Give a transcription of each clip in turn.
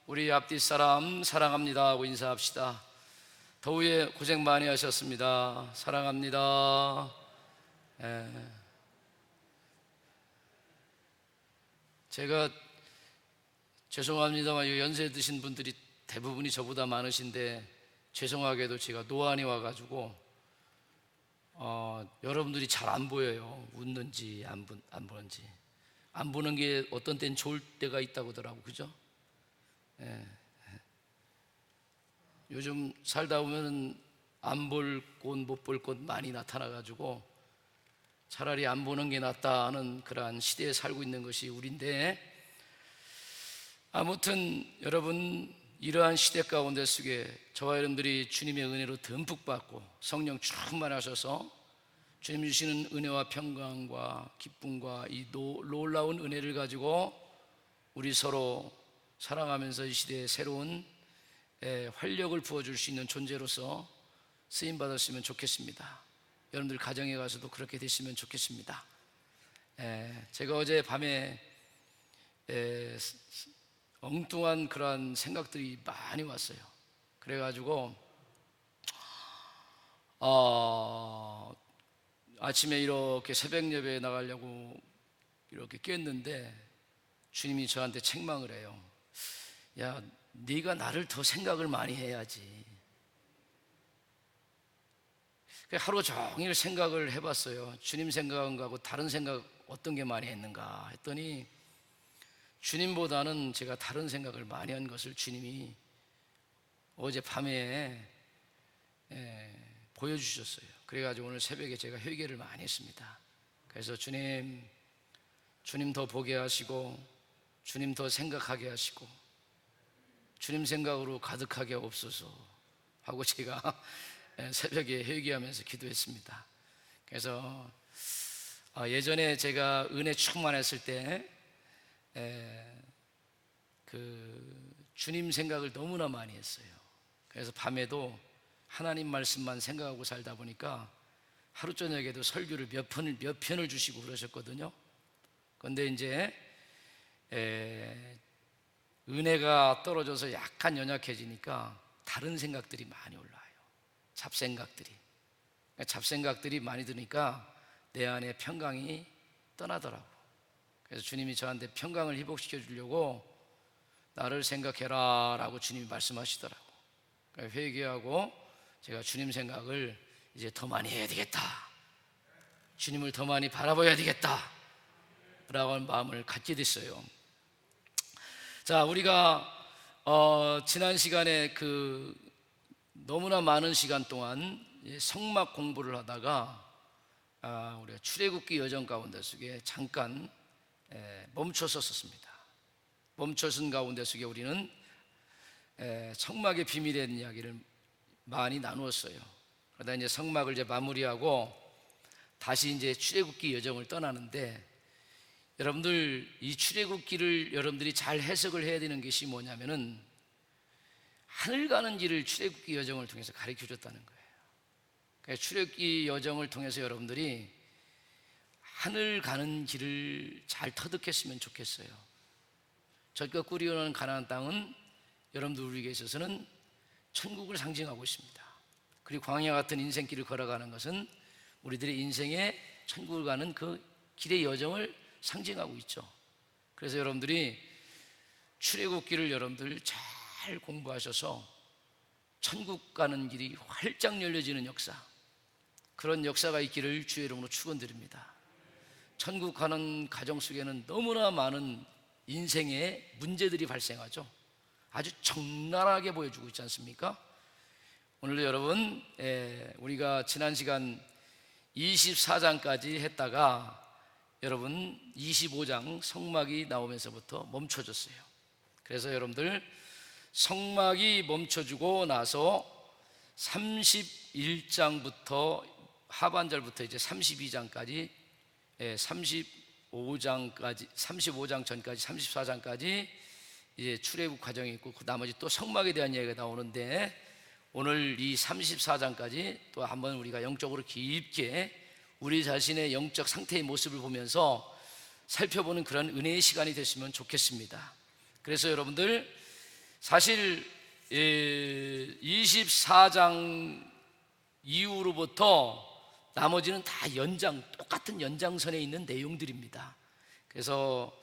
우리 앞뒤 사람 사랑합니다 하고 인사합시다. 더위에 고생 많이 하셨습니다. 사랑합니다. 예. 제가 죄송합니다만 연세 드신 분들이 대부분이 저보다 많으신데 죄송하게도 제가 노안이 와가지고 여러분들이 잘 안 보여요. 웃는지 안 보는지. 안 보는 게 어떤 때는 좋을 때가 있다고 하더라고, 그죠? 예. 요즘 살다 보면 안 볼 꽃, 못 볼 꽃 많이 나타나가지고 차라리 안 보는 게 낫다는 그러한 시대에 살고 있는 것이 우리인데, 아무튼 여러분, 이러한 시대 가운데 속에 저와 여러분들이 주님의 은혜로 듬뿍 받고 성령 충만하셔서 주님 주시는 은혜와 평강과 기쁨과 이 놀라운 은혜를 가지고 우리 서로 사랑하면서 이 시대에 새로운 활력을 부어줄 수 있는 존재로서 쓰임 받았으면 좋겠습니다. 여러분들 가정에 가서도 그렇게 되시면 좋겠습니다. 제가 어제 밤에 엉뚱한 그러한 생각들이 많이 왔어요. 그래가지고 아침에 이렇게 새벽 예배에 나가려고 이렇게 깼는데 주님이 저한테 책망을 해요. 야, 네가 나를 더 생각을 많이 해야지. 하루 종일 생각을 해봤어요. 주님 생각하고 다른 생각 어떤 게 많이 했는가 했더니 주님보다는 제가 다른 생각을 많이 한 것을 주님이 어젯밤에 보여주셨어요. 그래가지고 오늘 새벽에 제가 회개를 많이 했습니다. 그래서 주님 더 보게 하시고 주님 더 생각하게 하시고 주님 생각으로 가득하게 없소서 하고 제가 새벽에 회개하면서 기도했습니다. 그래서 예전에 제가 은혜 충만했을 때 주님 생각을 너무나 많이 했어요. 그래서 밤에도 하나님 말씀만 생각하고 살다 보니까 하루 저녁에도 설교를 몇 편을 주시고 그러셨거든요. 그런데 이제 은혜가 떨어져서 약간 연약해지니까 다른 생각들이 많이 올라와요. 잡생각들이 많이 드니까 내 안에 평강이 떠나더라고. 그래서 주님이 저한테 평강을 회복시켜 주려고 나를 생각해라 라고 주님이 말씀하시더라고. 그러니까 회개하고 제가 주님 생각을 이제 더 많이 해야 되겠다, 주님을 더 많이 바라봐야 되겠다 라고 하는 마음을 갖게 됐어요. 자, 우리가 지난 시간에 너무나 많은 시간 동안 성막 공부를 하다가 우리가 출애굽기 여정 가운데 속에 잠깐 멈춰섰습니다. 멈춰선 가운데 속에 우리는 성막의 비밀에 대한 이야기를 많이 나누었어요. 그러다 이제 성막을 이제 마무리하고 다시 이제 출애굽기 여정을 떠나는데, 여러분들 이 출애굽기를 여러분들이 잘 해석을 해야 되는 것이 뭐냐면은 하늘 가는 길을 출애굽기 여정을 통해서 가르쳐 줬다는 거예요. 그러니까 출애굽기 여정을 통해서 여러분들이 하늘 가는 길을 잘 터득했으면 좋겠어요. 젖과 꿀이 흐르는 가나안 땅은 여러분들 우리에게 있어서는 천국을 상징하고 있습니다. 그리고 광야 같은 인생길을 걸어가는 것은 우리들의 인생에 천국을 가는 그 길의 여정을 상징하고 있죠. 그래서 여러분들이 출애굽기를 여러분들 잘 공부하셔서 천국 가는 길이 활짝 열려지는 역사, 그런 역사가 있기를 주의 이름으로 축원드립니다. 천국 가는 가정 속에는 너무나 많은 인생의 문제들이 발생하죠. 아주 적나라하게 보여주고 있지 않습니까? 오늘도 여러분, 우리가 지난 시간 24장까지 했다가 여러분 25장 성막이 나오면서부터 멈춰졌어요. 그래서 여러분들 성막이 멈춰주고 나서 31장부터 하반절부터 이제 32장까지 35장 전까지 34장까지 이제 출애굽 과정이 있고, 그 나머지 또 성막에 대한 이야기가 나오는데, 오늘 이 34장까지 또 한번 우리가 영적으로 깊게 우리 자신의 영적 상태의 모습을 보면서 살펴보는 그런 은혜의 시간이 됐으면 좋겠습니다. 그래서 여러분들 사실 24장 이후로부터 나머지는 다 똑같은 연장선에 있는 내용들입니다. 그래서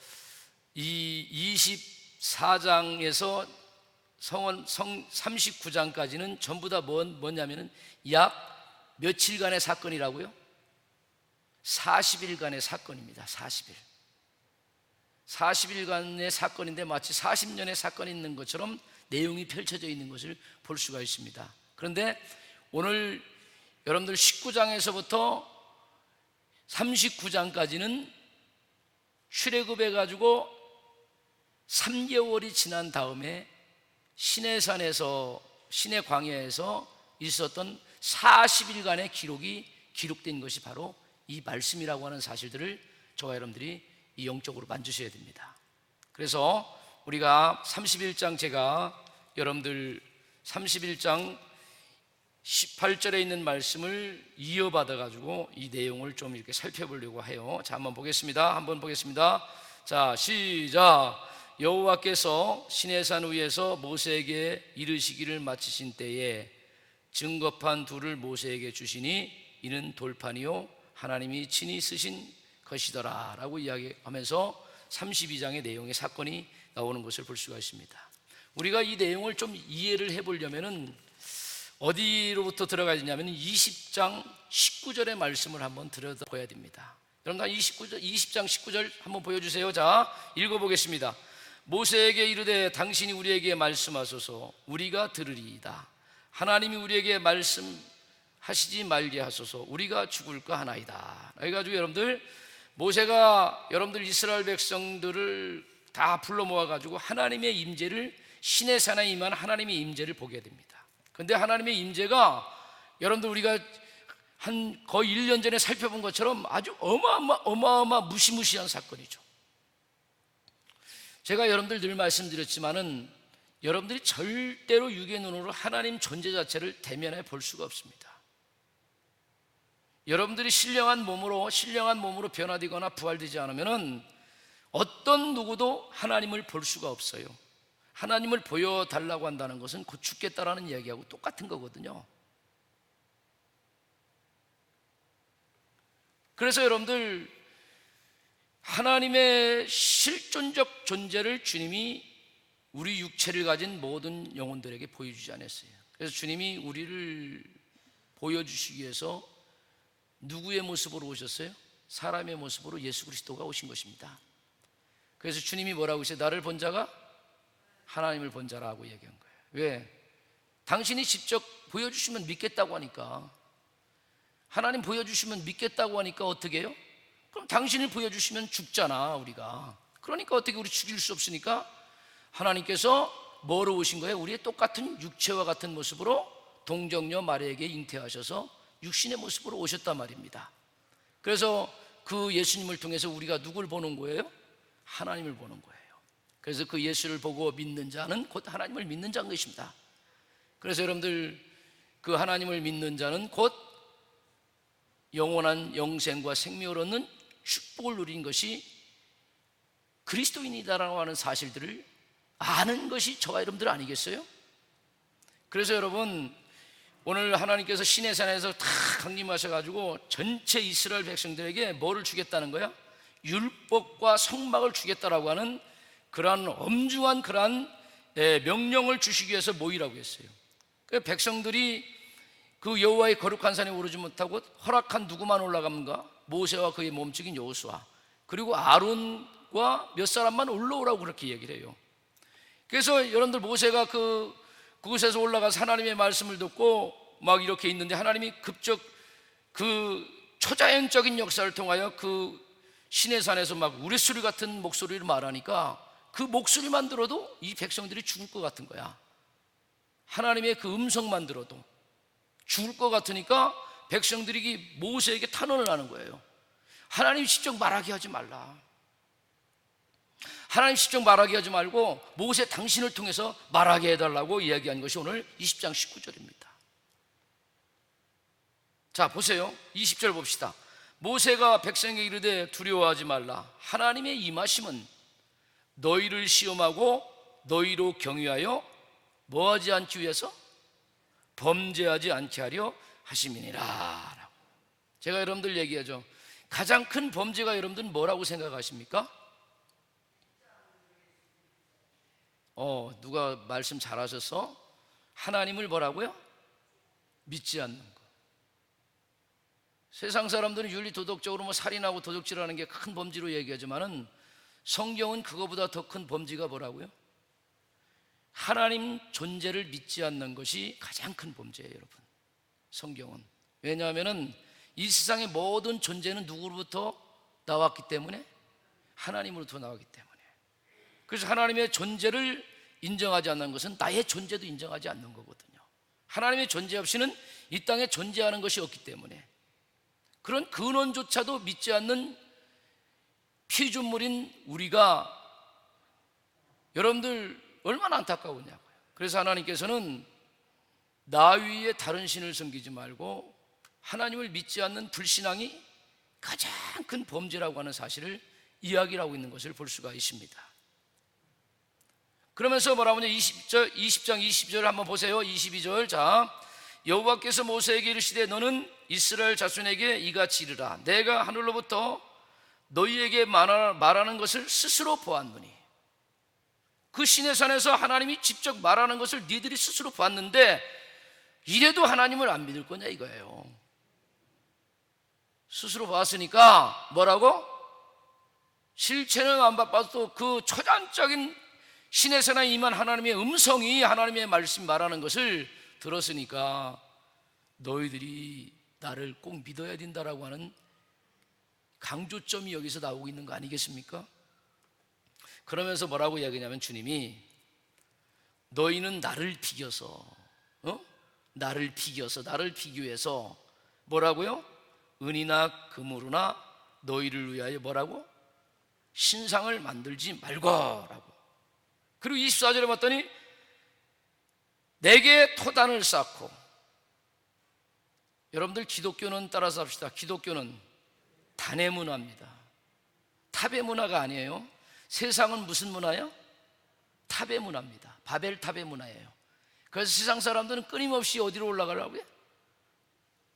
이 24장에서 성원 39장까지는 전부 다 뭐냐면은 약 며칠간의 사건이라고요? 40일간의 사건입니다. 40일간의 사건인데 마치 40년의 사건이 있는 것처럼 내용이 펼쳐져 있는 것을 볼 수가 있습니다. 그런데 오늘 여러분들 19장에서부터 39장까지는 출애굽해 가지고 3개월이 지난 다음에 시내산에서 시내 광야에서 있었던 40일간의 기록된 것이 바로 이 말씀이라고 하는 사실들을 저와 여러분들이 이 영적으로 만지셔야 됩니다. 그래서 우리가 31장 제가 여러분들 31장 18절에 있는 말씀을 이어받아 가지고 이 내용을 좀 이렇게 살펴보려고 해요. 자, 한번 보겠습니다. 자, 시작. 여호와께서 시내산 위에서 모세에게 이르시기를 마치신 때에 증거판 둘을 모세에게 주시니 이는 돌판이요 하나님이 친히 쓰신 것이더라 라고 이야기하면서 32장의 내용의 사건이 나오는 것을 볼 수가 있습니다. 우리가 이 내용을 좀 이해를 해보려면은 어디로부터 들어가야 되냐면 20장 19절의 말씀을 한번 들여다봐야 됩니다. 여러분 20장 19절 한번 보여주세요. 자, 읽어보겠습니다. 모세에게 이르되 당신이 우리에게 말씀하소서 우리가 들으리이다. 하나님이 우리에게 말씀하시지 말게 하소서 우리가 죽을까 하나이다. 그래가지고 여러분들 모세가 여러분들 이스라엘 백성들을 다 불러 모아가지고 하나님의 임재를 시내산에 임한 하나님의 임재를 보게 됩니다. 그런데 하나님의 임재가 여러분들 우리가 한 거의 1년 전에 살펴본 것처럼 아주 어마어마 무시무시한 사건이죠. 제가 여러분들 늘 말씀드렸지만은 여러분들이 절대로 육의 눈으로 하나님 존재 자체를 대면해 볼 수가 없습니다. 여러분들이 신령한 몸으로 변화되거나 부활되지 않으면은 어떤 누구도 하나님을 볼 수가 없어요. 하나님을 보여달라고 한다는 것은 곧 죽겠다라는 이야기하고 똑같은 거거든요. 그래서 여러분들 하나님의 실존적 존재를 주님이 우리 육체를 가진 모든 영혼들에게 보여주지 않았어요. 그래서 주님이 우리를 보여주시기 위해서 누구의 모습으로 오셨어요? 사람의 모습으로 예수 그리스도가 오신 것입니다. 그래서 주님이 뭐라고 했어요? 나를 본 자가 하나님을 본 자라고 얘기한 거예요. 왜? 당신이 직접 보여주시면 믿겠다고 하니까. 하나님 보여주시면 믿겠다고 하니까 어떻게 해요? 그럼 당신을 보여주시면 죽잖아 우리가. 그러니까 어떻게 우리 죽일 수 없으니까 하나님께서 뭐로 오신 거예요? 우리의 똑같은 육체와 같은 모습으로 동정녀 마리아에게 잉태하셔서 육신의 모습으로 오셨단 말입니다. 그래서 그 예수님을 통해서 우리가 누굴 보는 거예요? 하나님을 보는 거예요. 그래서 그 예수를 보고 믿는 자는 곧 하나님을 믿는 자인 것입니다. 그래서 여러분들 그 하나님을 믿는 자는 곧 영원한 영생과 생명을 얻는 축복을 누린 것이 그리스도인이다라고 하는 사실들을 아는 것이 저와 여러분들 아니겠어요? 그래서 여러분 오늘 하나님께서 시내산에서 다 강림하셔가지고 전체 이스라엘 백성들에게 뭐를 주겠다는 거야? 율법과 성막을 주겠다라고 하는 그러한 엄중한 그러한 명령을 주시기 위해서 모이라고 했어요. 그 백성들이 그 여호와의 거룩한 산에 오르지 못하고 허락한 누구만 올라갑니까? 모세와 그의 몸찍인 여호수아 그리고 아론과 몇 사람만 올라오라고 그렇게 얘기를 해요. 그래서 여러분들 모세가 그곳에서 올라가서 하나님의 말씀을 듣고 막 이렇게 있는데 하나님이 급적 그 초자연적인 역사를 통하여 그 시내산에서 막 우레소리 같은 목소리를 말하니까 그 목소리만 들어도 이 백성들이 죽을 것 같은 거야. 하나님의 그 음성만 들어도 죽을 것 같으니까 백성들이 모세에게 탄원을 하는 거예요. 하나님 직접 말하게 하지 말라. 하나님 직접 말하게 하지 말고 모세 당신을 통해서 말하게 해달라고 이야기한 것이 오늘 20장 19절입니다. 자 보세요. 20절 봅시다. 모세가 백성에게 이르되 두려워하지 말라. 하나님의 임하심은 너희를 시험하고 너희로 경유하여 뭐하지 않기 위해서? 범죄하지 않게 하려 하심이니라. 제가 여러분들 얘기하죠. 가장 큰 범죄가 여러분들 뭐라고 생각하십니까? 누가 말씀 잘하셨어? 하나님을 뭐라고요? 믿지 않는 거. 세상 사람들은 윤리도덕적으로 뭐 살인하고 도적질하는 게 큰 범죄로 얘기하지만은 성경은 그거보다 더 큰 범죄가 뭐라고요? 하나님 존재를 믿지 않는 것이 가장 큰 범죄예요, 여러분. 성경은. 왜냐하면은 이 세상의 모든 존재는 누구로부터 나왔기 때문에? 하나님으로부터 나왔기 때문에. 그래서 하나님의 존재를 인정하지 않는 것은 나의 존재도 인정하지 않는 거거든요. 하나님의 존재 없이는 이 땅에 존재하는 것이 없기 때문에 그런 근원조차도 믿지 않는 피조물인 우리가 여러분들 얼마나 안타까우냐고요. 그래서 하나님께서는 나 위에 다른 신을 섬기지 말고 하나님을 믿지 않는 불신앙이 가장 큰 범죄라고 하는 사실을 이야기를 하고 있는 것을 볼 수가 있습니다. 그러면서 뭐라고 하냐, 20장 20절 한번 보세요. 22절. 자, 여호와께서 모세에게 이르시되 너는 이스라엘 자손에게 이같이 이르라. 내가 하늘로부터 너희에게 말하는 것을 스스로 보았노니. 그 시내산에서 하나님이 직접 말하는 것을 니들이 스스로 보았는데 이래도 하나님을 안 믿을 거냐 이거예요. 스스로 봤으니까 뭐라고? 실체는 안 봐도 그 초자연적인 시내산에 임한 하나님의 음성이 하나님의 말씀 말하는 것을 들었으니까 너희들이 나를 꼭 믿어야 된다라고 하는 강조점이 여기서 나오고 있는 거 아니겠습니까? 그러면서 뭐라고 이야기냐면 주님이 너희는 나를 비교해서 나를 비교해서 뭐라고요? 은이나 금으로나 너희를 위하여 뭐라고? 신상을 만들지 말거라고. 그리고 24절에 봤더니 내게 토단을 쌓고. 여러분들 기독교는 따라서 합시다. 기독교는 단의 문화입니다. 탑의 문화가 아니에요. 세상은 무슨 문화예요? 탑의 문화입니다. 바벨탑의 문화예요. 그래서 세상 사람들은 끊임없이 어디로 올라가려고 해요?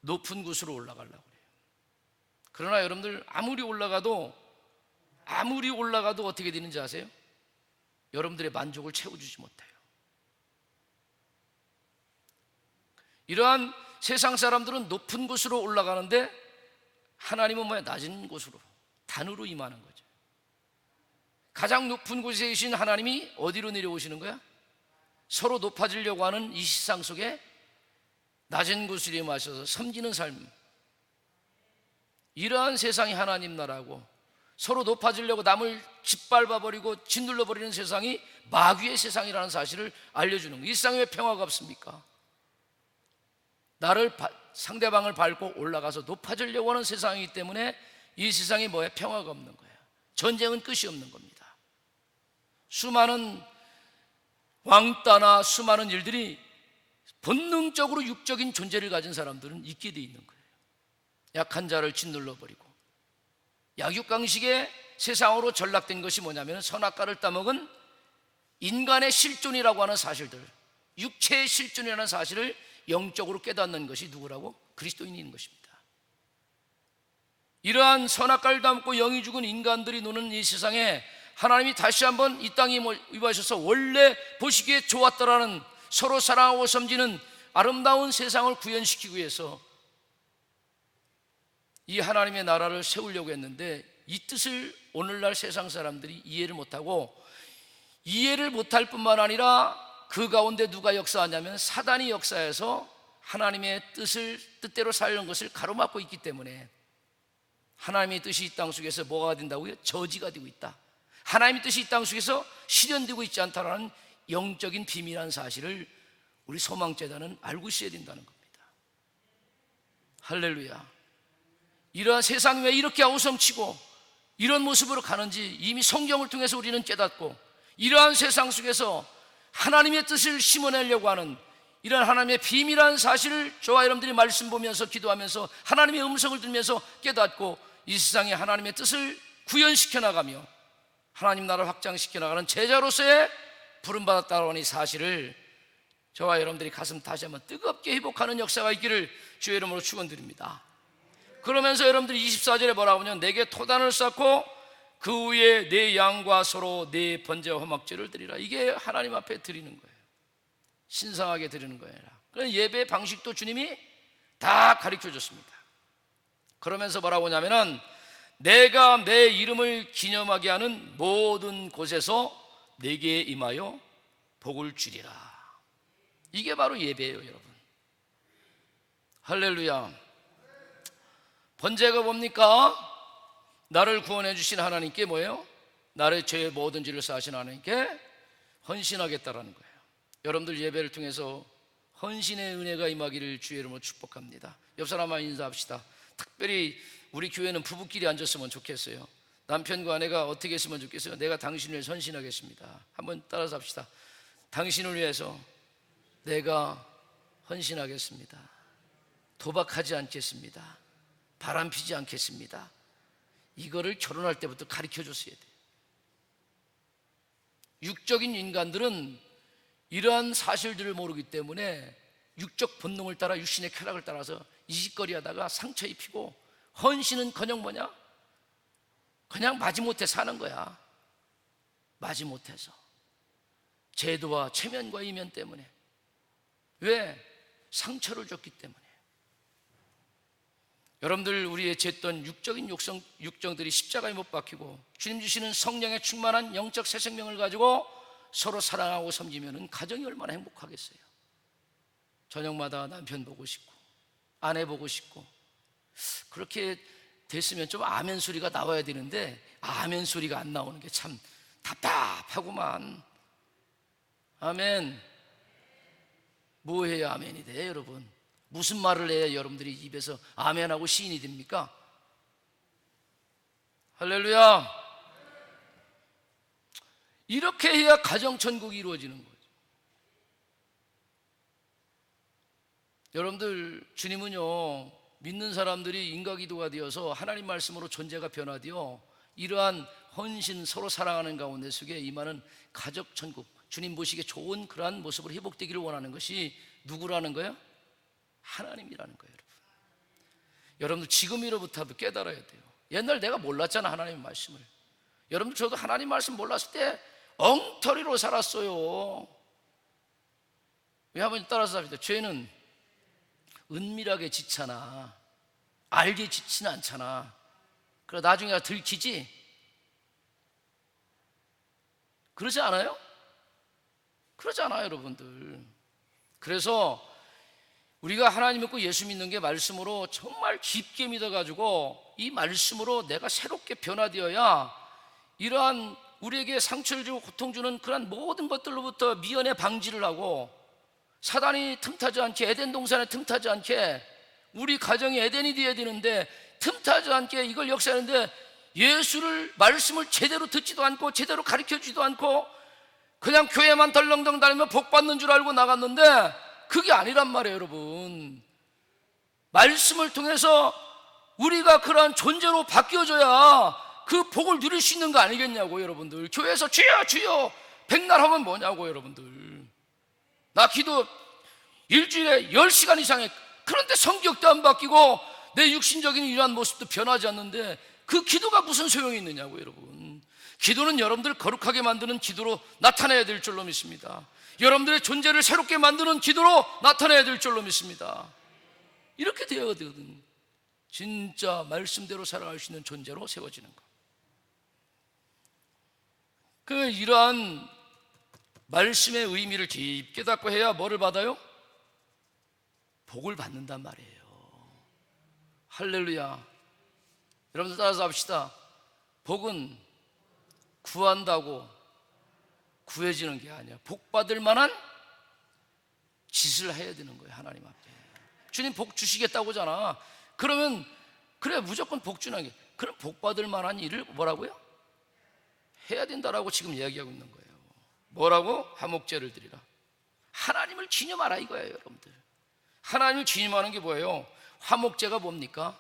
높은 곳으로 올라가려고 해요. 그러나 여러분들 아무리 올라가도 어떻게 되는지 아세요? 여러분들의 만족을 채워주지 못해요. 이러한 세상 사람들은 높은 곳으로 올라가는데 하나님은 뭐야? 낮은 곳으로, 단으로 임하는 거죠. 가장 높은 곳에 계신 하나님이 어디로 내려오시는 거야? 서로 높아지려고 하는 이 세상 속에 낮은 곳으로 임하셔서 섬기는 삶. 이러한 세상이 하나님 나라고 서로 높아지려고 남을 짓밟아버리고 짓눌러버리는 세상이 마귀의 세상이라는 사실을 알려주는 거예요. 이 세상에 왜 평화가 없습니까? 상대방을 밟고 올라가서 높아지려고 하는 세상이기 때문에 이 세상에 뭐에 평화가 없는 거예요. 전쟁은 끝이 없는 겁니다. 수많은 왕따나 수많은 일들이 본능적으로 육적인 존재를 가진 사람들은 있게 돼 있는 거예요. 약한 자를 짓눌러버리고 약육강식의 세상으로 전락된 것이 뭐냐면 선악과를 따먹은 인간의 실존이라고 하는 사실들, 육체의 실존이라는 사실을 영적으로 깨닫는 것이 누구라고? 그리스도인인 것입니다. 이러한 선악과를 담고 영이 죽은 인간들이 노는 이 세상에 하나님이 다시 한번 이 땅에 임하셔서 원래 보시기에 좋았더라는 서로 사랑하고 섬기는 아름다운 세상을 구현시키기 위해서 이 하나님의 나라를 세우려고 했는데 이 뜻을 오늘날 세상 사람들이 이해를 못하고, 이해를 못할 뿐만 아니라 그 가운데 누가 역사하냐면 사단이 역사해서 하나님의 뜻대로 살려는 것을 가로막고 있기 때문에 하나님의 뜻이 이 땅 속에서 뭐가 된다고요? 저지가 되고 있다. 하나님의 뜻이 이 땅 속에서 실현되고 있지 않다라는 영적인 비밀한 사실을 우리 소망재단은 알고 있어야 된다는 겁니다. 할렐루야. 이러한 세상이 왜 이렇게 아우성치고 이런 모습으로 가는지 이미 성경을 통해서 우리는 깨닫고, 이러한 세상 속에서 하나님의 뜻을 심어내려고 하는 이런 하나님의 비밀한 사실을 저와 여러분들이 말씀 보면서 기도하면서 하나님의 음성을 들으면서 깨닫고 이 세상에 하나님의 뜻을 구현시켜 나가며 하나님 나라를 확장시켜 나가는 제자로서의 부름받았다는 이 사실을 저와 여러분들이 가슴 다시 한번 뜨겁게 회복하는 역사가 있기를 주의 이름으로 축원드립니다. 그러면서 여러분들이 24절에 뭐라고 하냐면 내게 토단을 쌓고 그 위에 내 양과 소로 내 번제와 화목제를 드리라. 이게 하나님 앞에 드리는 거예요. 신성하게 드리는 거예요. 그래서 예배 방식도 주님이 다 가르쳐 줬습니다. 그러면서 뭐라고 하냐면은 내가 내 이름을 기념하게 하는 모든 곳에서 내게 임하여 복을 주리라. 이게 바로 예배예요, 여러분. 할렐루야. 번제가 뭡니까? 나를 구원해 주신 하나님께 뭐예요? 나의 죄의 모든 죄를 사하신 하나님께 헌신하겠다라는 거예요. 여러분들 예배를 통해서 헌신의 은혜가 임하기를 주의 이름으로 축복합니다. 옆 사람과 인사합시다. 특별히 우리 교회는 부부끼리 앉았으면 좋겠어요. 남편과 아내가 어떻게 했으면 좋겠어요? 내가 당신을 위해서 헌신하겠습니다. 한번 따라서 합시다. 당신을 위해서 내가 헌신하겠습니다. 도박하지 않겠습니다. 바람 피지 않겠습니다. 이거를 결혼할 때부터 가르쳐 줬어야 돼요. 육적인 인간들은 이러한 사실들을 모르기 때문에 육적 본능을 따라 육신의 쾌락을 따라서 이짓거리 하다가 상처 입히고, 헌신은커녕 뭐냐? 그냥 마지못해 사는 거야. 마지못해서 제도와 체면과 이면 때문에. 왜? 상처를 줬기 때문에. 여러분들, 우리의 쟀던 육적인 육정들이 십자가에 못 박히고 주님 주시는 성령에 충만한 영적 새 생명을 가지고 서로 사랑하고 섬기면 가정이 얼마나 행복하겠어요. 저녁마다 남편 보고 싶고 아내 보고 싶고, 그렇게 됐으면 좀 아멘 소리가 나와야 되는데 아멘 소리가 안 나오는 게 참 답답하구만. 아멘. 뭐 해야 아멘이 돼, 여러분? 무슨 말을 해야 여러분들이 입에서 아멘하고 시인이 됩니까? 할렐루야. 이렇게 해야 가정천국이 이루어지는 거죠. 여러분들, 주님은요, 믿는 사람들이 인과기도가 되어서 하나님 말씀으로 존재가 변화되어 이러한 헌신, 서로 사랑하는 가운데 속에 임하는 가족천국, 주님 보시기에 좋은 그러한 모습으로 회복되기를 원하는 것이 누구라는 거예요? 하나님이라는 거예요. 여러분들 지금으로부터 깨달아야 돼요. 옛날 내가 몰랐잖아, 하나님의 말씀을. 여러분들, 저도 하나님 말씀 몰랐을 때 엉터리로 살았어요. 왜? 한번 따라서 합시다. 죄는 은밀하게 지잖아. 알게 지지는 않잖아. 그래 나중에 들키지? 그러지 않아요? 그러지 않아요, 여러분들. 그래서 우리가 하나님 믿고 예수 믿는 게 말씀으로 정말 깊게 믿어가지고 이 말씀으로 내가 새롭게 변화되어야 이러한 우리에게 상처를 주고 고통 주는 그런 모든 것들로부터 미연에 방지를 하고, 사단이 틈타지 않게, 에덴 동산에 틈타지 않게, 우리 가정이 에덴이 되어야 되는데 틈타지 않게 이걸 역사하는데, 예수를, 말씀을 제대로 듣지도 않고 제대로 가르쳐주지도 않고 그냥 교회만 덜렁덩 다니면 복 받는 줄 알고 나갔는데 그게 아니란 말이에요, 여러분. 말씀을 통해서 우리가 그러한 존재로 바뀌어져야 그 복을 누릴 수 있는 거 아니겠냐고, 여러분들. 교회에서 주여 주여 백날 하면 뭐냐고, 여러분들. 나 기도 일주일에 10시간 이상 해. 그런데 성격도 안 바뀌고 내 육신적인 이러한 모습도 변하지 않는데 그 기도가 무슨 소용이 있느냐고, 여러분. 기도는 여러분들 거룩하게 만드는 기도로 나타내야 될 줄로 믿습니다. 여러분들의 존재를 새롭게 만드는 기도로 나타내야 될 줄로 믿습니다. 이렇게 되어야 되거든. 진짜 말씀대로 살아갈 수 있는 존재로 세워지는 것. 이러한 말씀의 의미를 깊게 닫고 해야 뭐를 받아요? 복을 받는단 말이에요. 할렐루야. 여러분들 따라서 합시다. 복은 구한다고 구해지는 게 아니야. 복 받을 만한 짓을 해야 되는 거예요, 하나님 앞에. 주님 복 주시겠다고 하잖아. 그러면 그래, 무조건 복 주는 게, 그럼 복 받을 만한 일을 뭐라고요? 해야 된다라고 지금 이야기하고 있는 거예요. 뭐라고? 화목제를 드리라. 하나님을 기념하라 이거예요, 여러분들. 하나님을 기념하는 게 뭐예요? 화목제가 뭡니까?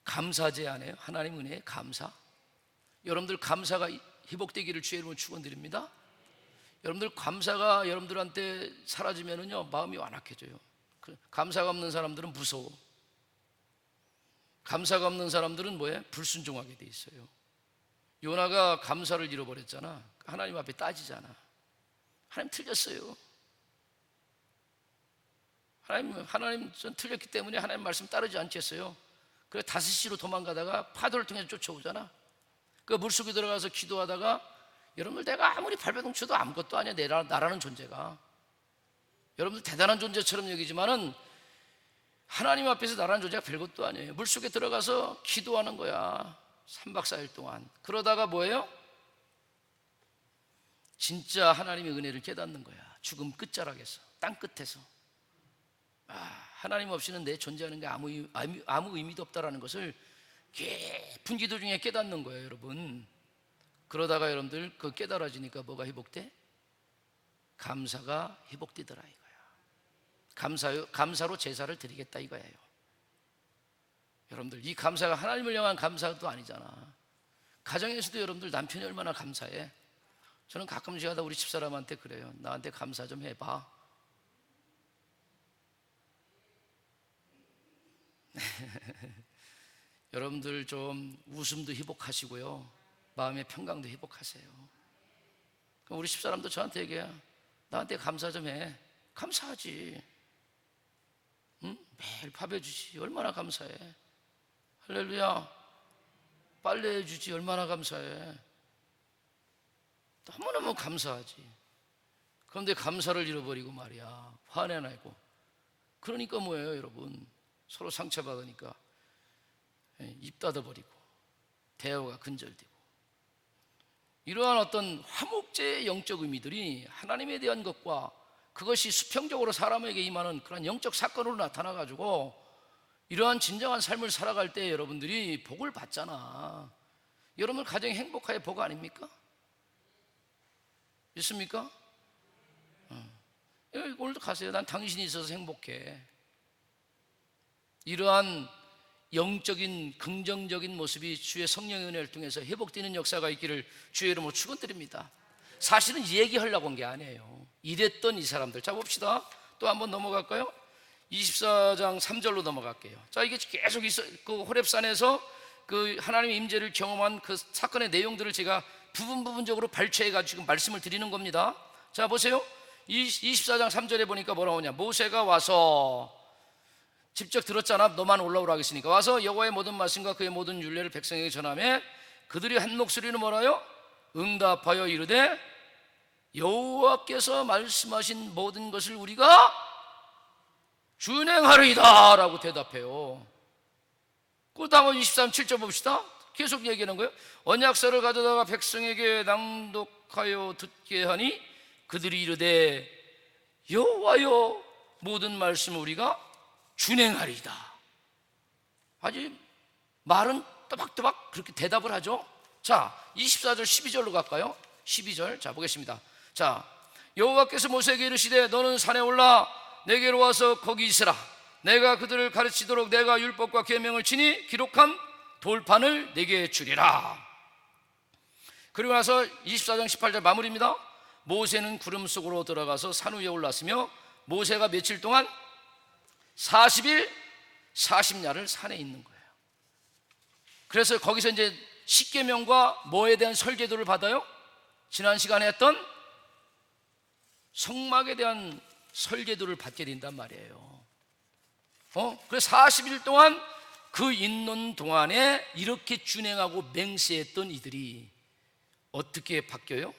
감사제 아니에요? 하나님 은혜에 감사. 여러분들 감사가 회복되기를 주의 이름으로 축원드립니다. 여러분들 감사가 여러분들한테 사라지면은요 마음이 완악해져요. 감사가 없는 사람들은 무서워. 감사가 없는 사람들은 뭐예요? 불순종하게 돼 있어요. 요나가 감사를 잃어버렸잖아. 하나님 앞에 따지잖아. 하나님 틀렸어요. 하나님 전 틀렸기 때문에 하나님 말씀 따르지 않겠어요. 그래 다섯시로 도망가다가 파도를 통해서 쫓아오잖아. 그 물속에 들어가서 기도하다가 여러분들 내가 아무리 발버둥 쳐도 아무것도 아니야. 나라는 존재가. 여러분들 대단한 존재처럼 여기지만은 하나님 앞에서 나라는 존재가 별것도 아니에요. 물속에 들어가서 기도하는 거야. 3박 4일 동안. 그러다가 뭐예요? 진짜 하나님의 은혜를 깨닫는 거야. 죽음 끝자락에서, 땅끝에서. 하나님 없이는 내 존재하는 게 아무 의미도 없다라는 것을 깊은 기도 중에 깨닫는 거예요, 여러분. 그러다가 여러분들 그 깨달아지니까 뭐가 회복돼? 감사가 회복되더라 이거야. 감사로 제사를 드리겠다 이거예요. 여러분들 이 감사가 하나님을 향한 감사도 아니잖아. 가정에서도 여러분들 남편이 얼마나 감사해. 저는 가끔씩 하다 우리 집사람한테 그래요. 나한테 감사 좀 해봐. 여러분들 좀 웃음도 회복하시고요, 마음의 평강도 회복하세요. 우리 집사람도 저한테 얘기해요. 나한테 감사 좀 해. 감사하지. 응? 매일 밥 해주지. 얼마나 감사해. 할렐루야. 빨래 해주지. 얼마나 감사해. 너무너무 감사하지. 그런데 감사를 잃어버리고 말이야, 화내나고. 그러니까 뭐예요 여러분? 서로 상처받으니까 입 닫아버리고 대화가 근절되고, 이러한 어떤 화목제의 영적 의미들이 하나님에 대한 것과 그것이 수평적으로 사람에게 임하는 그런 영적 사건으로 나타나가지고 이러한 진정한 삶을 살아갈 때 여러분들이 복을 받잖아. 여러분 가정이 행복해야 복 아닙니까? 있습니까? 오늘도 가세요. 난 당신이 있어서 행복해. 이러한 영적인 긍정적인 모습이 주의 성령의 은혜를 통해서 회복되는 역사가 있기를 주의 이름으로 축원드립니다. 사실은 이 얘기하려고 한 게 아니에요. 이랬던 이 사람들. 자 봅시다. 또 한번 넘어갈까요? 24장 3절로 넘어갈게요. 자, 이게 계속 그 호렙산에서 그 하나님의 임재를 경험한 그 사건의 내용들을 제가 부분적으로 발췌해가지고 지금 말씀을 드리는 겁니다. 자 보세요. 24장 3절에 보니까 뭐라고 하냐. 모세가 와서, 직접 들었잖아. 너만 올라오라 하겠으니까. 와서 여호와의 모든 말씀과 그의 모든 율례를 백성에게 전하며 그들이 한 목소리로 뭐라요? 응답하여 이르되 여호와께서 말씀하신 모든 것을 우리가 준행하리이다 라고 대답해요. 그 다음 23, 7절 봅시다. 계속 얘기하는 거예요. 언약서를 가져다가 백성에게 낭독하여 듣게 하니 그들이 이르되 여호와여 모든 말씀을 우리가 준행하리이다. 아주 말은 또박또박 그렇게 대답을 하죠. 자 24절 12절로 갈까요? 12절 자 보겠습니다. 자 여호와께서 모세에게 이르시되 너는 산에 올라 내게로 와서 거기 있으라. 내가 그들을 가르치도록 내가 율법과 계명을 친히 기록한 돌판을 내게 주리라. 그리고 나서 24장 18절 마무리입니다. 모세는 구름 속으로 들어가서 산 위에 올랐으며 모세가 며칠 동안 40일 40야를 산에 있는 거예요. 그래서 거기서 이제 십계명과 뭐에 대한 설계도를 받아요? 지난 시간에 했던 성막에 대한 설계도를 받게 된단 말이에요. 그래서 40일 동안 그 있는 동안에 이렇게 준행하고 맹세했던 이들이 어떻게 바뀌어요?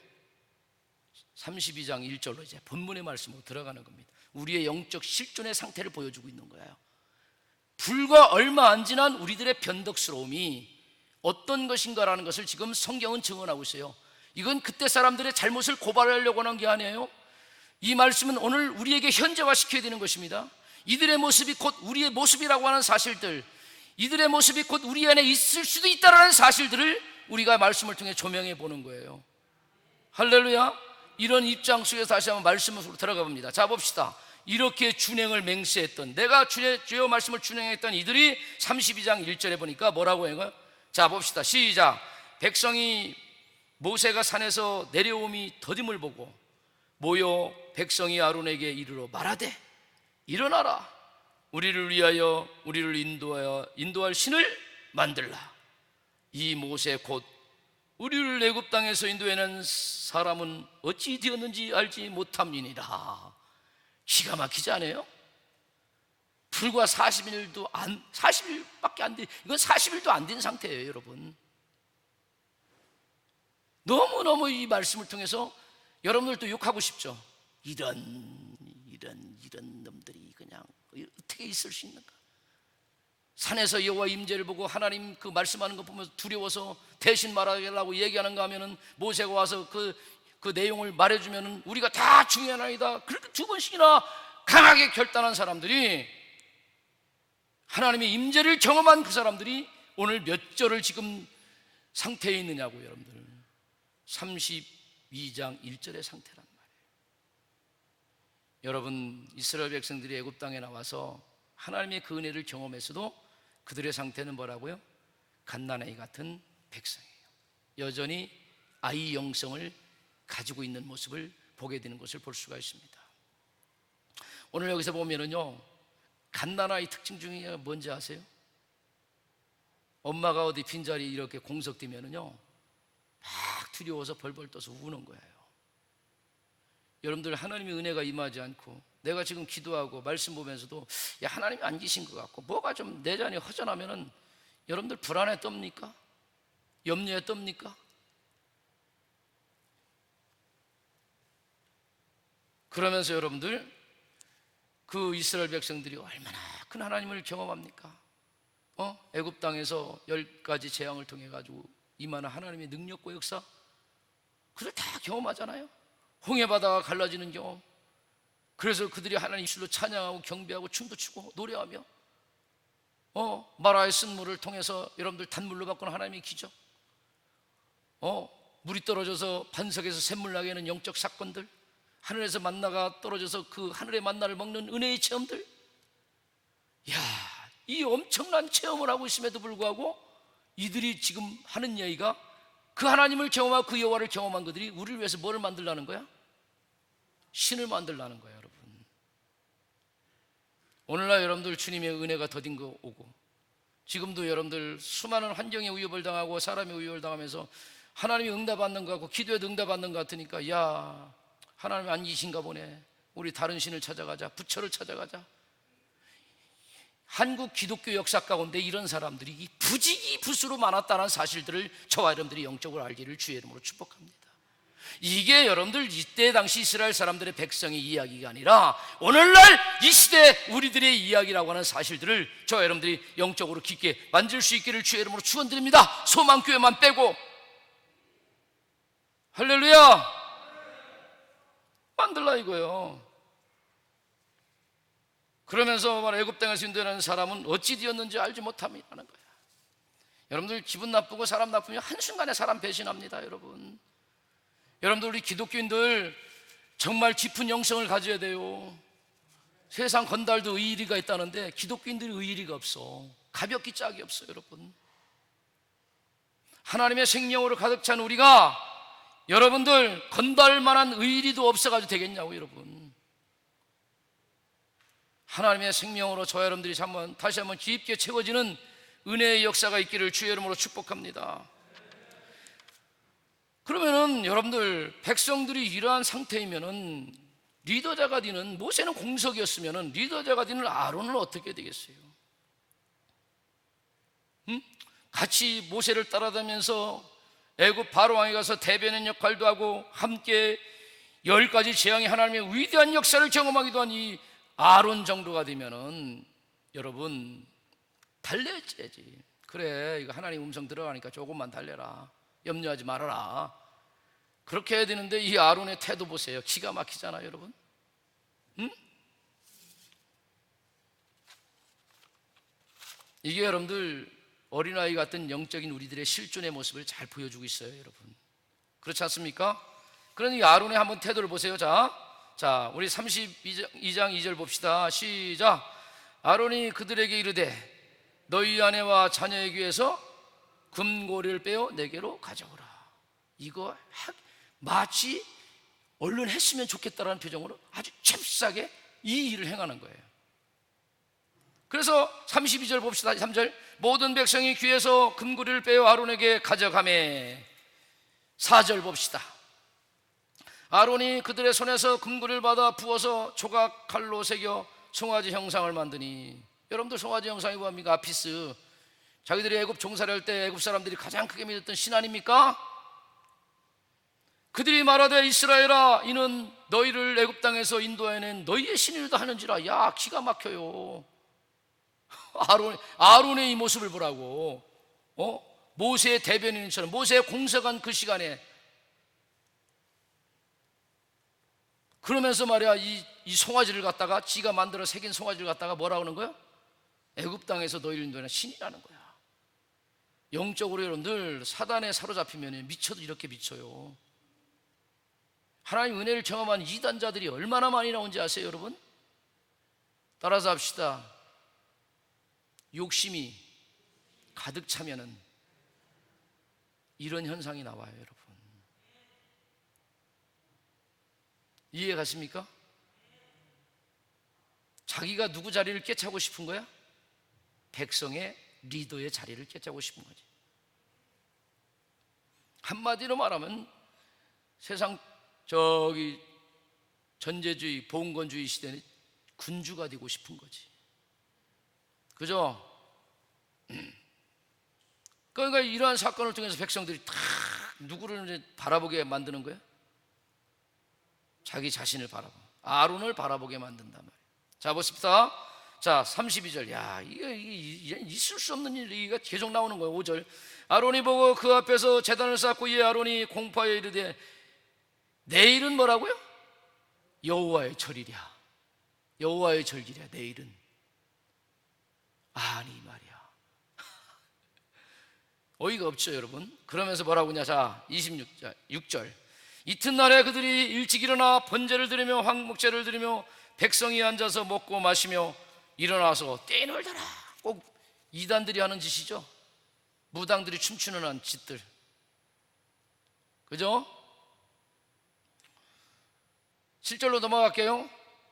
32장 1절로 이제 본문의 말씀으로 들어가는 겁니다. 우리의 영적 실존의 상태를 보여주고 있는 거예요. 불과 얼마 안 지난 우리들의 변덕스러움이 어떤 것인가라는 것을 지금 성경은 증언하고 있어요. 이건 그때 사람들의 잘못을 고발하려고 하는 게 아니에요. 이 말씀은 오늘 우리에게 현재화시켜야 되는 것입니다. 이들의 모습이 곧 우리의 모습이라고 하는 사실들, 이들의 모습이 곧 우리 안에 있을 수도 있다는 사실들을 우리가 말씀을 통해 조명해 보는 거예요. 할렐루야. 이런 입장 속에서 다시 한번 말씀으로 들어가 봅니다. 자 봅시다. 이렇게 준행을 맹세했던, 내가 주의 말씀을 준행했던 이들이 32장 1절에 보니까 뭐라고 해요? 자 봅시다. 시작. 백성이 모세가 산에서 내려옴이 더딤을 보고 모여 백성이 아론에게 이르러 말하되 일어나라, 우리를 위하여 우리를 인도할 신을 만들라. 이 모세 곧 우리를 애굽 땅에서 인도해낸 사람은 어찌 되었는지 알지 못함이니라. 기가 막히지 않아요? 불과 40일밖에 안 돼. 이건 40일도 안 된 상태예요, 여러분. 너무너무 이 말씀을 통해서 여러분들도 욕하고 싶죠. 이런 놈들이 그냥 어떻게 있을 수 있는가? 산에서 여호와 임재를 보고 하나님 그 말씀하는 거 보면서 두려워서 대신 말하려고 얘기하는가 하면은 모세가 와서 그 내용을 말해주면은 우리가 다 중요하나이다. 그렇게 2번씩이나 강하게 결단한 사람들이, 하나님의 임재를 경험한 그 사람들이 오늘 몇 절을 지금 상태에 있느냐고. 여러분들 32장 1절의 상태란 말이에요. 여러분, 이스라엘 백성들이 애굽 땅에 나와서 하나님의 그 은혜를 경험했어도 그들의 상태는 뭐라고요? 갓난아이 같은 백성이에요. 여전히 아이 영성을 가지고 있는 모습을 보게 되는 것을 볼 수가 있습니다. 오늘 여기서 보면은요, 갓난아이 특징 중에 뭔지 아세요? 엄마가 어디 빈자리 이렇게 공석되면은요, 막 두려워서 벌벌 떠서 우는 거예요. 여러분들, 하나님의 은혜가 임하지 않고 내가 지금 기도하고 말씀 보면서도 야, 하나님이 안 계신 것 같고 뭐가 좀 내 잔이 허전하면은 여러분들 불안에 떱니까? 염려에 떱니까? 그러면서 여러분들, 그 이스라엘 백성들이 얼마나 큰 하나님을 경험합니까? 애굽 땅에서 10가지 재앙을 통해 가지고 임하는 하나님의 능력과 역사, 그걸 다 경험하잖아요. 홍해바다가 갈라지는 경험. 그래서 그들이 하나님 입술로 찬양하고 경배하고 춤도 추고 노래하며 마라의 쓴물을 통해서 여러분들 단물로 바꾸는 하나님의 기적, 물이 떨어져서 반석에서 샘물 나게 하는 영적 사건들, 하늘에서 만나가 떨어져서 그 하늘의 만나를 먹는 은혜의 체험들. 야, 이 엄청난 체험을 하고 있음에도 불구하고 이들이 지금 하는 얘기가, 그 하나님을 경험하고 그 여호와를 경험한 그들이 우리를 위해서 뭐를 만들라는 거야? 신을 만들라는 거야. 여러분, 오늘날 여러분들 주님의 은혜가 더딘 거 오고, 지금도 여러분들 수많은 환경에 위협을 당하고 사람의 위협을 당하면서 하나님이 응답받는 것 같고 기도에도 응답받는 것 같으니까, 야, 하나님 안 계신가 보네, 우리 다른 신을 찾아가자, 부처를 찾아가자. 한국 기독교 역사 가운데 이런 사람들이 이 부지기부수로 많았다는 사실들을 저와 여러분들이 영적으로 알기를 주의 이름으로 축복합니다. 이게 여러분들 이때 당시 이스라엘 사람들의 백성의 이야기가 아니라 오늘날 이 시대 우리들의 이야기라고 하는 사실들을 저와 여러분들이 영적으로 깊게 만질 수 있기를 주의 이름으로 축원드립니다. 소망교회만 빼고. 할렐루야. 만들라 이거예요. 그러면서 애굽 땅에서 인도하는 사람은 어찌 되었는지 알지 못함이라는 거야. 여러분들 기분 나쁘고 사람 나쁘면 한순간에 사람 배신합니다. 여러분들 우리 기독교인들 정말 깊은 영성을 가져야 돼요. 세상 건달도 의리가 있다는데 기독교인들이 의리가 없어. 가볍기 짝이 없어. 여러분, 하나님의 생명으로 가득 찬 우리가 여러분들 건달만한 의리도 없어가지고 되겠냐고. 여러분, 하나님의 생명으로 저와 여러분들이 다시 한번 깊게 채워지는 은혜의 역사가 있기를 주의 이름으로 축복합니다. 그러면은 여러분들, 백성들이 이러한 상태이면은 리더자가 되는, 모세는 공석이었으면은 리더자가 되는 아론은 어떻게 되겠어요? 같이 모세를 따라다니면서 애굽 바로 왕에 가서 대변인 역할도 하고 함께 10가지 재앙의 하나님의 위대한 역사를 경험하기도 한 이 아론 정도가 되면은 여러분 달래야지. 그래, 이거 하나님 음성 들어가니까 조금만 달래라, 염려하지 말아라, 그렇게 해야 되는데 이 아론의 태도 보세요. 기가 막히잖아요. 여러분, 이게 여러분들 어린아이 같은 영적인 우리들의 실존의 모습을 잘 보여주고 있어요. 여러분, 그렇지 않습니까? 그러니 아론의 한번 태도를 보세요. 자, 우리 32장 2절 봅시다. 시작. 아론이 그들에게 이르되 너희 아내와 자녀의 귀에서 금고리를 빼어 내게로 가져오라. 이거 마치 얼른 했으면 좋겠다라는 표정으로 아주 잽싸게 이 일을 행하는 거예요. 그래서 32절 봅시다. 3절 모든 백성이 귀에서 금구리를 빼어 아론에게 가져가매. 4절 봅시다. 아론이 그들의 손에서 금구리를 받아 부어서 조각 칼로 새겨 송아지 형상을 만드니. 여러분들 송아지 형상이 뭐합니까? 아피스. 자기들이 애굽 종살이 할 때 애굽 사람들이 가장 크게 믿었던 신 아닙니까? 그들이 말하되 이스라엘아 이는 너희를 애굽 땅에서 인도해낸 너희의 신이라도 하는지라. 야, 기가 막혀요. 아론의 이 모습을 보라고. 모세의 대변인처럼 모세의 공석한 그 시간에 그러면서 말이야 이 송아지를 갖다가 지가 만들어 새긴 송아지를 갖다가 뭐라고 하는 거야? 애굽 땅에서 너희를 인도하는 신이라는 거야. 영적으로 여러분들 사단에 사로잡히면 미쳐도 이렇게 미쳐요. 하나님 은혜를 경험한 이단자들이 얼마나 많이 나온지 아세요 여러분? 따라서 합시다. 욕심이 가득 차면은 이런 현상이 나와요 여러분. 이해 가십니까? 자기가 누구 자리를 꿰차고 싶은 거야? 백성의 리더의 자리를 꿰차고 싶은 거지. 한마디로 말하면 세상 저기 전제주의 봉건주의 시대는 군주가 되고 싶은 거지. 그죠? 그러니까 이러한 사건을 통해서 백성들이 다 누구를 바라보게 만드는 거예요? 자기 자신을 바라보고 아론을 바라보게 만든단 말이에요. 자 보십시다. 자 32절. 야 이게 있을 수 없는 일이 계속 나오는 거예요. 5절 아론이 보고 그 앞에서 제단을 쌓고 이에 아론이 공포하여 이르되 내일은 뭐라고요? 여호와의 절이랴. 여호와의 절기랴 내일은. 아니 말이야. 어이가 없죠 여러분. 그러면서 뭐라고 하냐. 자 26절 이튿날에 그들이 일찍 일어나 번제를 드리며 황목제를 드리며 백성이 앉아서 먹고 마시며 일어나서 떼놀더라. 꼭 이단들이 하는 짓이죠. 무당들이 춤추는 한 짓들. 그죠? 7절로 넘어갈게요.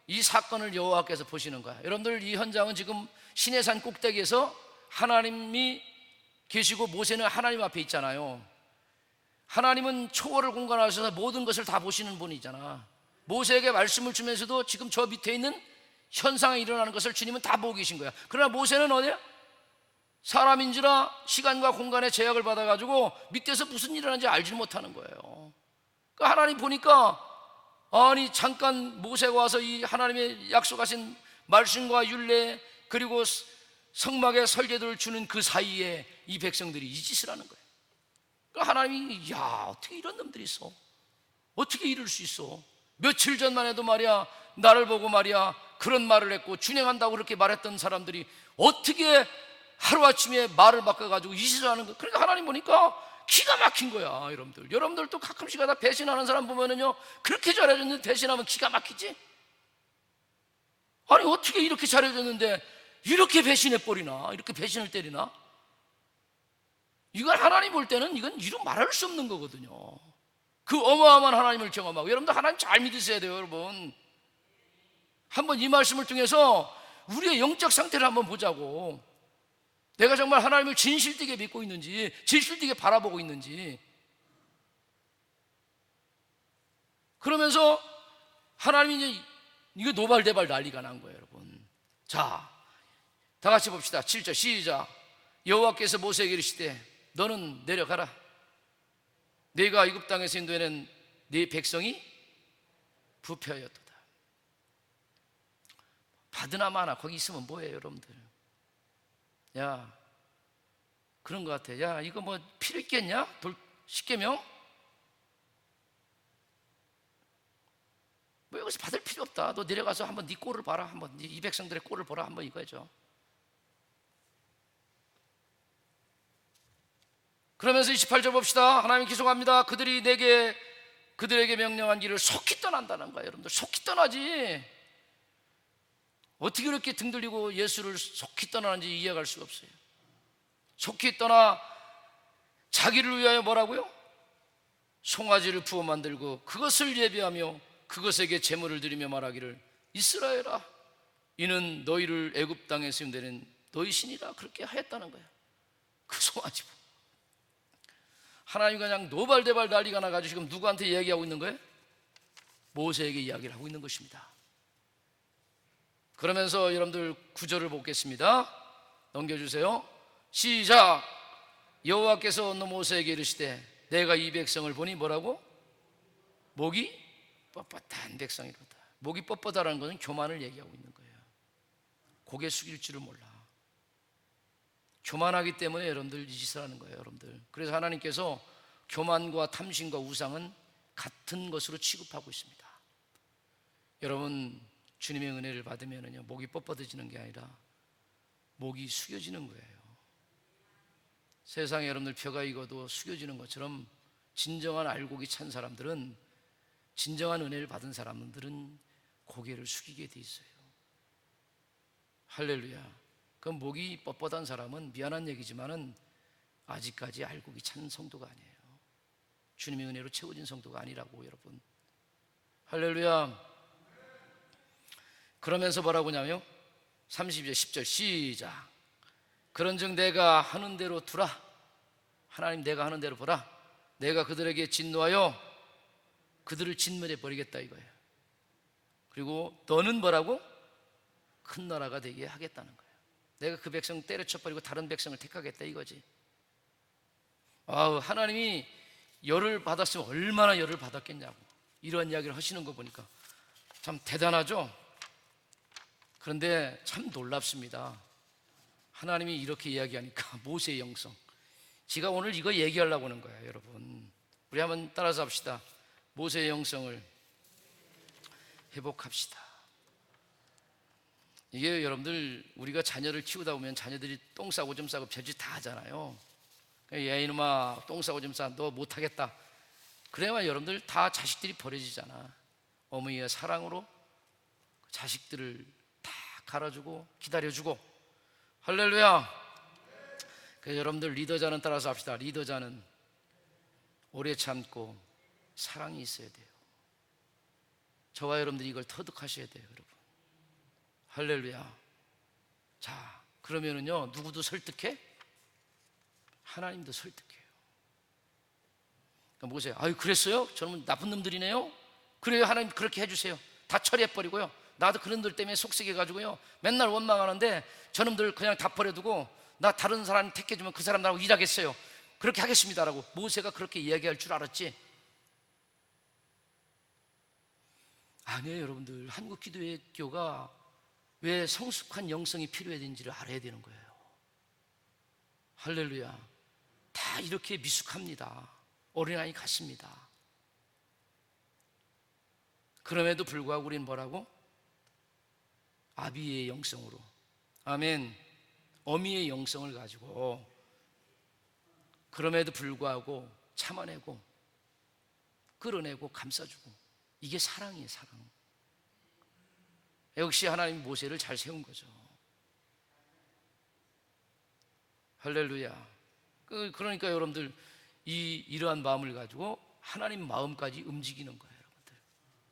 이 사건을 여호와께서 보시는 거야. 여러분들 이 현장은 지금 시내산 꼭대기에서 하나님이 계시고 모세는 하나님 앞에 있잖아요. 하나님은 초월을 공간하셔서 모든 것을 다 보시는 분이잖아. 모세에게 말씀을 주면서도 지금 저 밑에 있는 현상이 일어나는 것을 주님은 다 보고 계신 거야. 그러나 모세는 어디야? 사람인지라 시간과 공간의 제약을 받아가지고 밑에서 무슨 일이 일어나는지 알지 못하는 거예요. 그러니까 하나님 보니까 아니 잠깐 모세가 와서 이 하나님의 약속하신 말씀과 율례 그리고 성막의 설계도를 주는 그 사이에 이 백성들이 이 짓을 하는 거예요. 그러니까 하나님이 야 어떻게 이런 놈들이 있어? 어떻게 이럴 수 있어? 며칠 전만 해도 말이야 나를 보고 말이야 그런 말을 했고 준행한다고 그렇게 말했던 사람들이 어떻게 하루아침에 말을 바꿔가지고 이 짓을 하는 거야. 그러니까 하나님 보니까 기가 막힌 거야. 여러분들도 가끔씩 하다 배신하는 사람 보면은요 그렇게 잘해줬는데 배신하면 기가 막히지. 아니 어떻게 이렇게 잘해줬는데 이렇게 배신해버리나, 이렇게 배신을 때리나. 이걸 하나님 볼 때는 이건 이루 말할 수 없는 거거든요. 그 어마어마한 하나님을 경험하고. 여러분들 하나님 잘 믿으셔야 돼요. 여러분 한번 이 말씀을 통해서 우리의 영적 상태를 한번 보자고. 내가 정말 하나님을 진실되게 믿고 있는지, 진실되게 바라보고 있는지. 그러면서 하나님이 이제 이거 노발대발 난리가 난 거예요, 여러분. 자, 다 같이 봅시다. 7절 시작. 여호와께서 모세에게 이르시되 너는 내려가라. 네가 애굽 땅에서 인도해낸 네 백성이 부패하였도다. 받으나 마나 거기 있으면 뭐예요, 여러분들? 야, 그런 것 같아. 야, 이거 뭐 필요 있겠냐? 십계명? 뭐 여기서 받을 필요 없다. 너 내려가서 한번 네 꼴을 봐라. 한번 이 백성들의 꼴을 보라. 한번 이거죠. 그러면서 28절 봅시다. 하나님 기속합니다. 그들이 그들에게 명령한 길을 속히 떠난다는 거예요. 여러분들 속히 떠나지. 어떻게 그렇게 등 돌리고 예수를 속히 떠나는지 이해할 수가 없어요. 속히 떠나 자기를 위하여 뭐라고요? 송아지를 부어 만들고 그것을 예배하며 그것에게 제물을 드리며 말하기를 이스라엘아, 이는 너희를 애굽 땅에서 인도하는 너희 신이라 그렇게 하였다는 거야. 그 송아지 하나님 그냥 노발대발 난리가 나가지고 지금 누구한테 이야기하고 있는 거예요? 모세에게 이야기를 하고 있는 것입니다. 그러면서 여러분들 구절을 보겠습니다. 넘겨주세요. 시작. 여호와께서 너 모세에게 이르시되 내가 이 백성을 보니 뭐라고? 목이 뻣뻣한 백성이로다. 목이 뻣뻣하다는 것은 교만을 얘기하고 있는 거예요. 고개 숙일 줄을 몰라. 교만하기 때문에 여러분들 이 짓을 하는 거예요, 여러분들. 그래서 하나님께서 교만과 탐심과 우상은 같은 것으로 취급하고 있습니다. 여러분, 주님의 은혜를 받으면요, 목이 뻣뻣해지는 게 아니라 목이 숙여지는 거예요. 세상에 여러분들 벼가 익어도 숙여지는 것처럼 진정한 알곡이 찬 사람들은, 진정한 은혜를 받은 사람들은 고개를 숙이게 돼 있어요. 할렐루야. 그 목이 뻣뻣한 사람은 미안한 얘기지만은 아직까지 알곡이 찬 성도가 아니에요. 주님의 은혜로 채워진 성도가 아니라고, 여러분. 할렐루야. 그러면서 뭐라고 하냐면요, 30절 10절 시작. 그런즉 내가 하는 대로 두라. 하나님, 내가 하는 대로 보라. 내가 그들에게 진노하여 그들을 진멸해 버리겠다 이거예요. 그리고 너는 뭐라고? 큰 나라가 되게 하겠다는 거예요. 내가 그 백성 때려쳐 버리고 다른 백성을 택하겠다 이거지. 하나님이 열을 받았으면 얼마나 열을 받았겠냐고 이런 이야기를 하시는 거 보니까 참 대단하죠. 그런데 참 놀랍습니다. 하나님이 이렇게 이야기하니까 모세의 영성, 제가 오늘 이거 얘기하려고 하는 거예요, 여러분. 우리 한번 따라서 합시다. 모세의 영성을 회복합시다. 이게 여러분들, 우리가 자녀를 키우다 보면 자녀들이 똥 싸고 좀 싸고 별짓 다 하잖아요. 야 이놈아, 똥 싸고 좀 싸, 너 못하겠다. 그래야 여러분들 다 자식들이 버려지잖아. 어머니의 사랑으로 자식들을 다 갈아주고 기다려주고. 할렐루야. 그래서 여러분들 리더자는 따라서 합시다. 리더자는 오래 참고 사랑이 있어야 돼요. 저와 여러분들이 이걸 터득하셔야 돼요, 여러분. 할렐루야. 자, 그러면은요, 누구도 설득해? 하나님도 설득해요. 그러니까 모세, 아유 그랬어요? 저는 나쁜 놈들이네요? 그래요, 하나님 그렇게 해주세요. 다 처리해버리고요, 나도 그런 놈들 때문에 속썩여가지고요 맨날 원망하는데 저놈들 그냥 다 버려두고 나 다른 사람 택해주면 그 사람 나하고 일하겠어요. 그렇게 하겠습니다라고 모세가 그렇게 이야기할 줄 알았지? 아니에요, 여러분들. 한국 기도회 교가 왜 성숙한 영성이 필요해진지를 알아야 되는 거예요. 할렐루야. 다 이렇게 미숙합니다. 어린아이 같습니다. 그럼에도 불구하고 우리는 뭐라고? 아비의 영성으로, 아멘, 어미의 영성을 가지고 그럼에도 불구하고 참아내고 끌어내고 감싸주고, 이게 사랑이에요, 사랑. 역시 하나님이 모세를 잘 세운 거죠. 할렐루야. 그러니까 여러분들 이러한 마음을 가지고 하나님 마음까지 움직이는 거예요, 여러분들.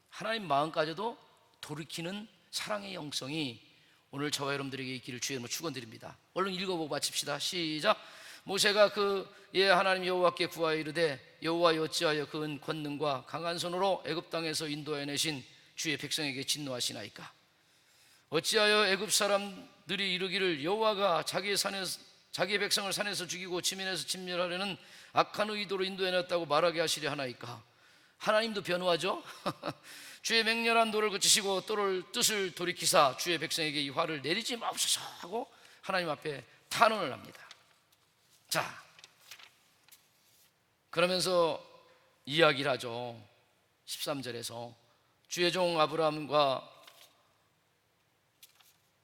하나님 마음까지도 돌이키는 사랑의 영성이 오늘 저와 여러분들에게 있기를 주의 이름으로 축원드립니다. 얼른 읽어보고 마칩시다. 시작. 모세가 하나님 여호와께 구하여 이르되 여호와여 어찌하여 그 은 권능과 강한 손으로 애굽 땅에서 인도하여 내신 주의 백성에게 진노하시나이까? 어찌하여 애굽 사람들이 이르기를 여호와가 자기의 백성을 산에서 죽이고 지면에서 진멸하려는 악한 의도로 인도해냈다고 말하게 하시려 하나이까? 하나님도 변호하죠. 주의 맹렬한 노를 그치시고 뜻을 돌이키사 주의 백성에게 이 화를 내리지 마옵소서 하고 하나님 앞에 탄원을 합니다. 자, 그러면서 이야기를 하죠. 13절에서 주의 종 아브라함과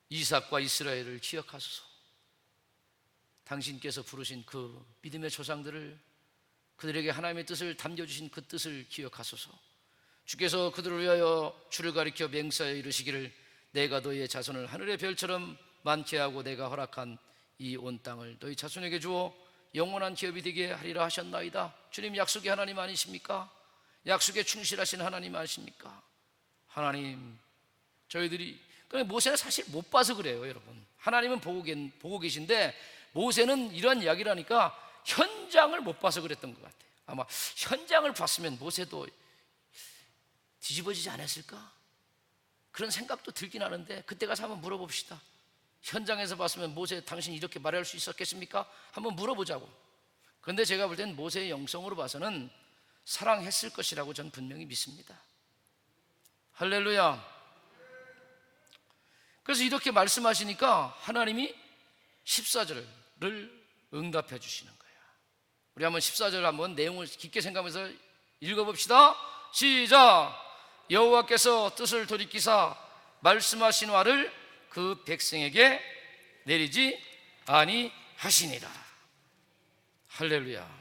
이삭과 이스라엘을 기억하소서. 당신께서 부르신 그 믿음의 조상들을, 그들에게 하나님의 뜻을 담겨주신 그 뜻을 기억하소서. 주께서 그들을 위하여 주를 가리켜 맹세하여 이르시기를 내가 너희의 자손을 하늘의 별처럼 많게 하고 내가 허락한 이 온 땅을 너희 자손에게 주어 영원한 기업이 되게 하리라 하셨나이다. 주님 약속의 하나님 아니십니까? 약속에 충실하신 하나님 아니십니까? 하나님, 저희들이 모세는 사실 못 봐서 그래요, 여러분. 하나님은 보고 계신데 모세는 이런 이야기를 하니까 현장을 못 봐서 그랬던 것 같아요. 아마 현장을 봤으면 모세도 뒤집어지지 않았을까? 그런 생각도 들긴 하는데 그때 가서 한번 물어봅시다. 현장에서 봤으면 모세, 당신 이렇게 말할 수 있었겠습니까? 한번 물어보자고. 그런데 제가 볼 땐 모세의 영성으로 봐서는 사랑했을 것이라고 전 분명히 믿습니다. 할렐루야. 그래서 이렇게 말씀하시니까 하나님이 14절을 응답해 주시는 거예요. 우리 한번 14절 한번 내용을 깊게 생각하면서 읽어봅시다. 시작. 여호와께서 뜻을 돌이키사 말씀하신 화를 그 백성에게 내리지 아니하시니라. 할렐루야.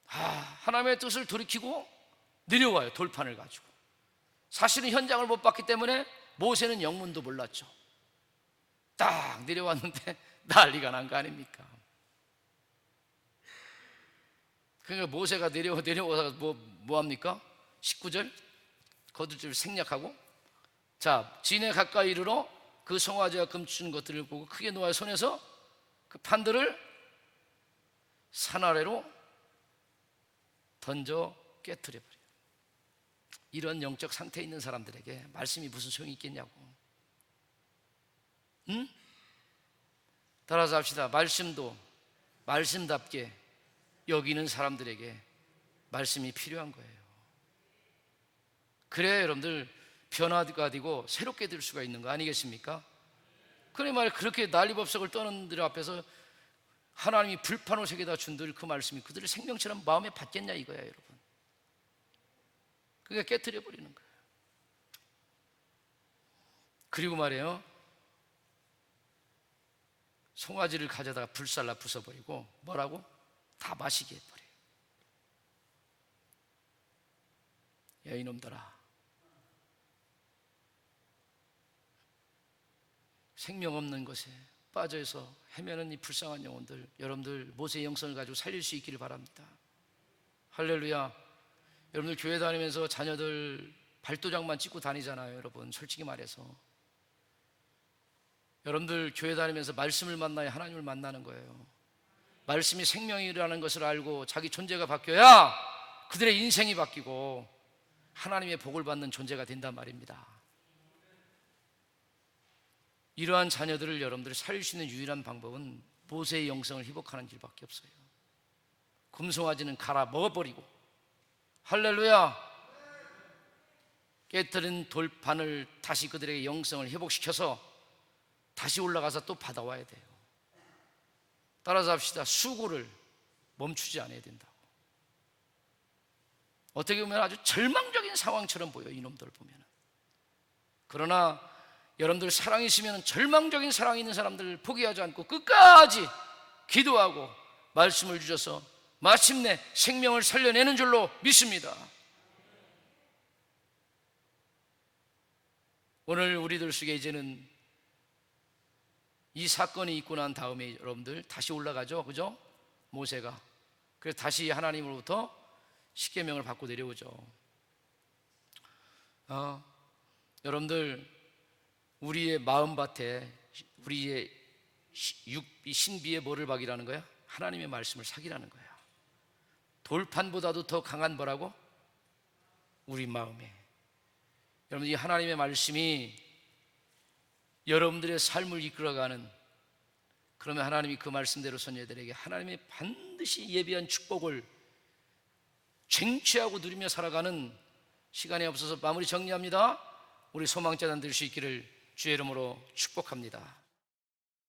하나님의 뜻을 돌이키고 내려와요. 돌판을 가지고. 사실은 현장을 못 봤기 때문에 모세는 영문도 몰랐죠. 딱 내려왔는데 난리가 난 거 아닙니까? 그러니까 모세가 내려와서 뭐 합니까? 19절 거두줄 생략하고, 자, 진에 가까이 이르러 그 송아지와 금추는 것들을 보고 크게 놓아 손에서 그 판들을 산 아래로 던져 깨트려 버려요. 이런 영적 상태에 있는 사람들에게 말씀이 무슨 소용이 있겠냐고. 응? 따라서 합시다. 말씀도 말씀답게 여기는 사람들에게 말씀이 필요한 거예요. 그래야 여러분들 변화가 되고 새롭게 될 수가 있는 거 아니겠습니까? 그래 말이야, 그렇게 난리법석을 떠는 들 앞에서 하나님이 불판을 새겨다 준들 그 말씀이 그들의 생명처럼 마음에 받겠냐 이거야, 여러분. 그게 깨트려 버리는 거예요. 그리고 말이에요, 송아지를 가져다가 불살라 부숴버리고 뭐라고? 다 마시게 해버려요. 야 이놈들아, 생명 없는 것에 빠져서 헤매는 이 불쌍한 영혼들, 여러분들 모세의 영성을 가지고 살릴 수 있기를 바랍니다. 할렐루야. 여러분들 교회 다니면서 자녀들 발도장만 찍고 다니잖아요. 여러분 솔직히 말해서 여러분들 교회 다니면서 말씀을 만나야 하나님을 만나는 거예요. 말씀이 생명이라는 것을 알고 자기 존재가 바뀌어야 그들의 인생이 바뀌고 하나님의 복을 받는 존재가 된단 말입니다. 이러한 자녀들을 여러분들이 살릴 수 있는 유일한 방법은 모세의 영성을 회복하는 길밖에 없어요. 금송아지는 갈아 먹어버리고, 할렐루야, 깨뜨린 돌판을 다시 그들에게 영성을 회복시켜서 다시 올라가서 또 받아와야 돼요. 따라서 합시다. 수고를 멈추지 않아야 된다고. 어떻게 보면 아주 절망적인 상황처럼 보여요, 이놈들 보면. 그러나 여러분들 사랑이 있으면 절망적인 사랑이 있는 사람들을 포기하지 않고 끝까지 기도하고 말씀을 주셔서 마침내 생명을 살려내는 줄로 믿습니다. 오늘 우리들 속에 이제는 이 사건이 있고 난 다음에 여러분들 다시 올라가죠, 그죠? 모세가. 그래서 다시 하나님으로부터 십계명을 받고 내려오죠. 여러분들 우리의 마음밭에 우리의 신비의 뭐를 박이라는 거야? 하나님의 말씀을 사기라는 거야. 돌판보다도 더 강한 뭐라고? 우리 마음에. 여러분 이 하나님의 말씀이 여러분들의 삶을 이끌어가는, 그러면 하나님이 그 말씀대로 손녀들에게 하나님의 반드시 예비한 축복을 쟁취하고 누리며 살아가는 시간이 없어서 마무리 정리합니다. 우리 소망자단 될 수 있기를 주의 이름으로 축복합니다.